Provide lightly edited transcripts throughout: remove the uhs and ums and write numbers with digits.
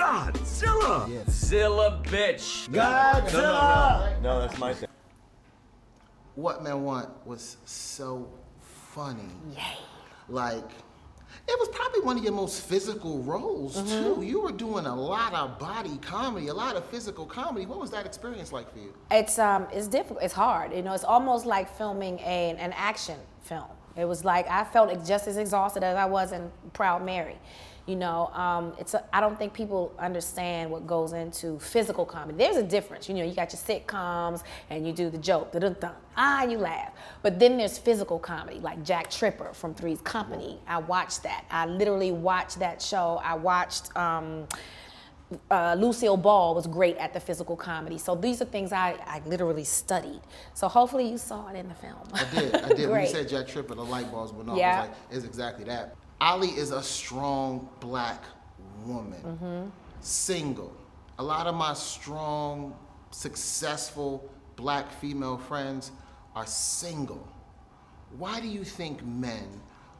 God, Xilla! Yeah. Xilla, bitch. Godzilla! No, that's my thing. What Men Want was so funny. Yay. Like, it was probably one of your most physical roles too. You were doing a lot of body comedy, a lot of physical comedy. What was that experience like for you? It's difficult. It's hard. You know, it's almost like filming an action film. It was like I felt just as exhausted as I was in Proud Mary. You know, I don't think people understand what goes into physical comedy. There's a difference. You know, you got your sitcoms and you do the joke, da-dun-dun, and you laugh. But then there's physical comedy, like Jack Tripper from Three's Company. I watched that. I literally watched that show. I watched Lucille Ball was great at the physical comedy. So these are things I literally studied. So hopefully you saw it in the film. I did. When you said Jack Tripper, the light bulbs went off. Yeah. I was like, it's exactly that. Ali is a strong black woman, single. A lot of my strong, successful black female friends are single. Why do you think men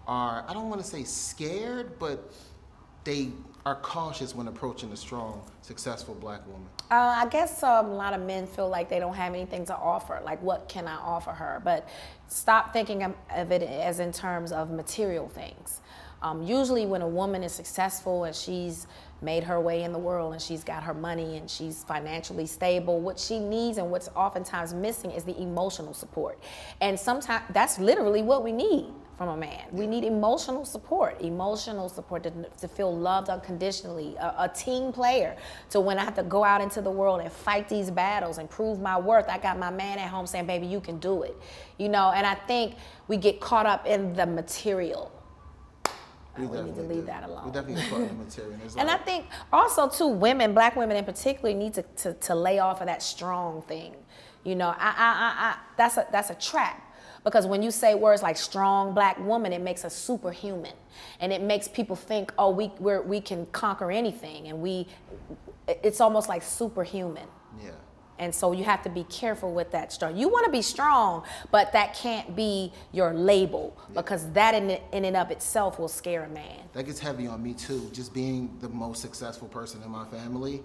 are, I don't want to say scared, but they are cautious when approaching a strong, successful black woman? I guess a lot of men feel like they don't have anything to offer. Like, what can I offer her? But stop thinking of it as in terms of material things. Usually when a woman is successful and she's made her way in the world and she's got her money and she's financially stable, what she needs and what's oftentimes missing is the emotional support. And sometimes that's literally what we need from a man. We need emotional support to feel loved unconditionally, a team player. So when I have to go out into the world and fight these battles and prove my worth, I got my man at home saying, baby, you can do it. You know, and I think we get caught up in the material. We need to leave that alone. We definitely caught in the material. And I think also too, women, black women in particular, need to lay off of that strong thing. You know, that's a trap. Because when you say words like strong black woman, it makes us superhuman. And it makes people think, oh, we can conquer anything. And it's almost like superhuman. Yeah. And so you have to be careful with that strong. You want to be strong, but that can't be your label, because that in and of itself will scare a man. That gets heavy on me too, just being the most successful person in my family.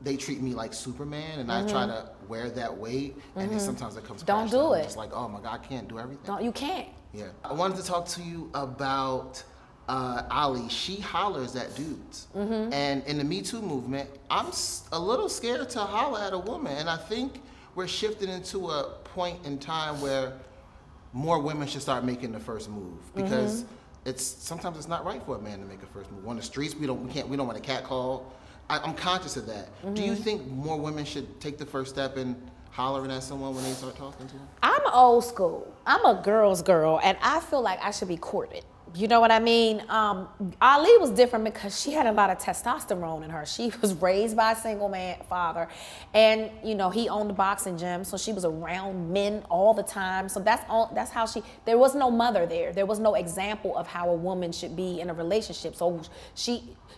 They treat me like Superman, and I try to wear that weight, and then sometimes it comes Don't do it. I'm just like, oh my God, I can't do everything. You can't. Yeah. I wanted to talk to you about Ali. She hollers at dudes. And in the Me Too movement, I'm a little scared to holler at a woman, and I think we're shifting into a point in time where more women should start making the first move, because sometimes it's not right for a man to make a first move. On the streets, we don't want a catcall. I'm conscious of that. Do you think more women should take the first step in hollering at someone when they start talking to them? I'm old school. I'm a girl's girl, and I feel like I should be courted. You know what I mean? Ali was different because she had a lot of testosterone in her. She was raised by a single father, and you know, he owned a boxing gym, so she was around men all the time. So that's how there was no mother there. There was no example of how a woman should be in a relationship. So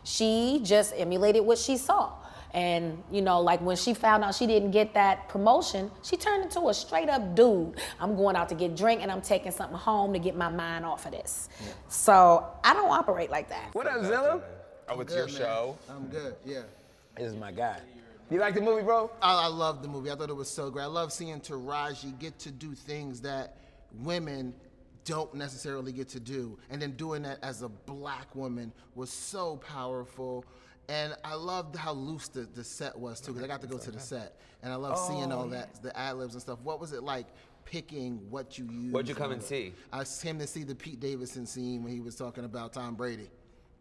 she just emulated what she saw. And, you know, like when she found out she didn't get that promotion, she turned into a straight up dude. I'm going out to get drink and I'm taking something home to get my mind off of this. So I don't operate like that. What up, Xilla? Oh, it's your show? I'm good, yeah. This is my guy. You like the movie, bro? I love the movie. I thought it was so great. I love seeing Taraji get to do things that women don't necessarily get to do. And then doing that as a black woman was so powerful. And I loved how loose the set was too, because I got to go to the set. And I love seeing all that, the ad-libs and stuff. What was it like picking what you used? What'd you come and see? I came to see the Pete Davidson scene when he was talking about Tom Brady.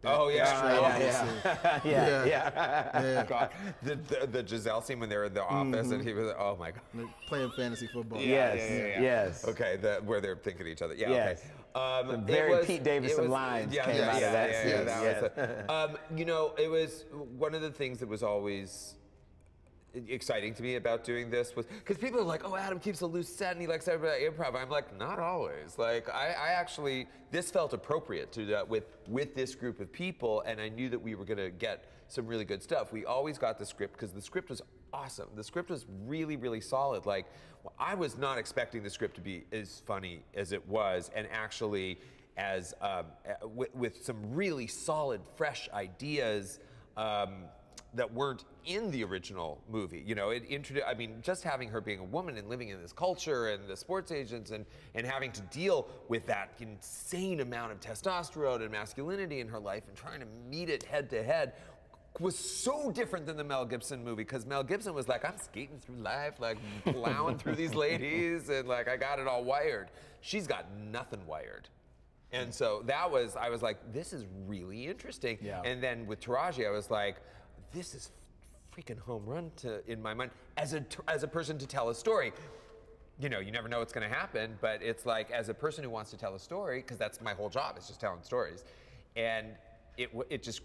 Oh yeah. Yeah. The Giselle scene when they were in the office and he was, oh my God. Playing fantasy football. Yes. Okay, where they're thinking of each other. Yeah. Yes. Okay. Very Pete Davidson lines came out of that scene. That was you know, it was one of the things that was always exciting to me about doing this was because people are like, oh, Adam keeps a loose set and he likes everybody improv. I'm like, not always. Like, I actually, this felt appropriate to do with this group of people, and I knew that we were going to get some really good stuff. We always got the script because the script was awesome. The script was really, really solid. Like, I was not expecting the script to be as funny as it was, and actually as with some really solid, fresh ideas. that weren't in the original movie. You know, I mean, just having her being a woman and living in this culture and the sports agents and having to deal with that insane amount of testosterone and masculinity in her life and trying to meet it head to head was so different than the Mel Gibson movie, because Mel Gibson was like, I'm skating through life, like plowing through these ladies, and like I got it all wired. She's got nothing wired. And so I was like, this is really interesting. Yeah. And then with Taraji, I was like, this is freaking home run in my mind as a person to tell a story. You know, you never know what's going to happen, but it's like, as a person who wants to tell a story, because that's my whole job, is just telling stories, and it just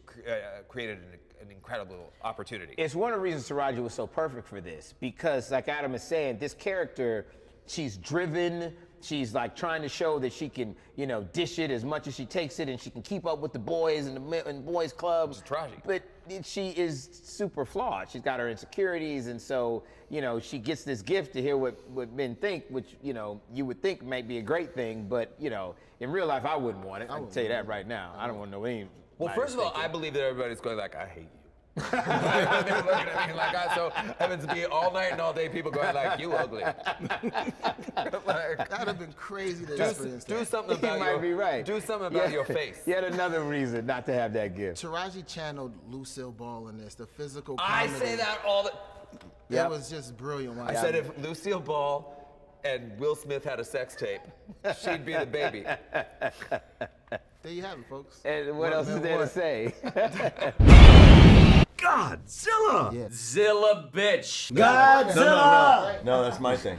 created an incredible opportunity. It's one of the reasons Taraji was so perfect for this, because like Adam is saying, this character, she's driven. She's like trying to show that she can, you know, dish it as much as she takes it, and she can keep up with the boys and the boys clubs. It's tragic. But she is super flawed. She's got her insecurities, and so, you know, she gets this gift to hear what men think, which, you know, you would think might be a great thing, but, you know, in real life, I wouldn't want it. I can tell you that right now. I don't want to know any. Well, first of all, I believe that everybody's going like, I hate you. They're looking at me like so happens to be all night and all day people going like, you ugly. Like, that'd have been crazy to experience. Do something about Do something about your face. Yet another reason not to have that gift. Taraji channeled Lucille Ball in this, the physical comedy. I say that all the. It was just brilliant. I said if Lucille Ball and Will Smith had a sex tape, she'd be the baby. There you have it, folks. And what else is there to say? Godzilla! Yeah. Zilla bitch. Godzilla! No, that's my thing.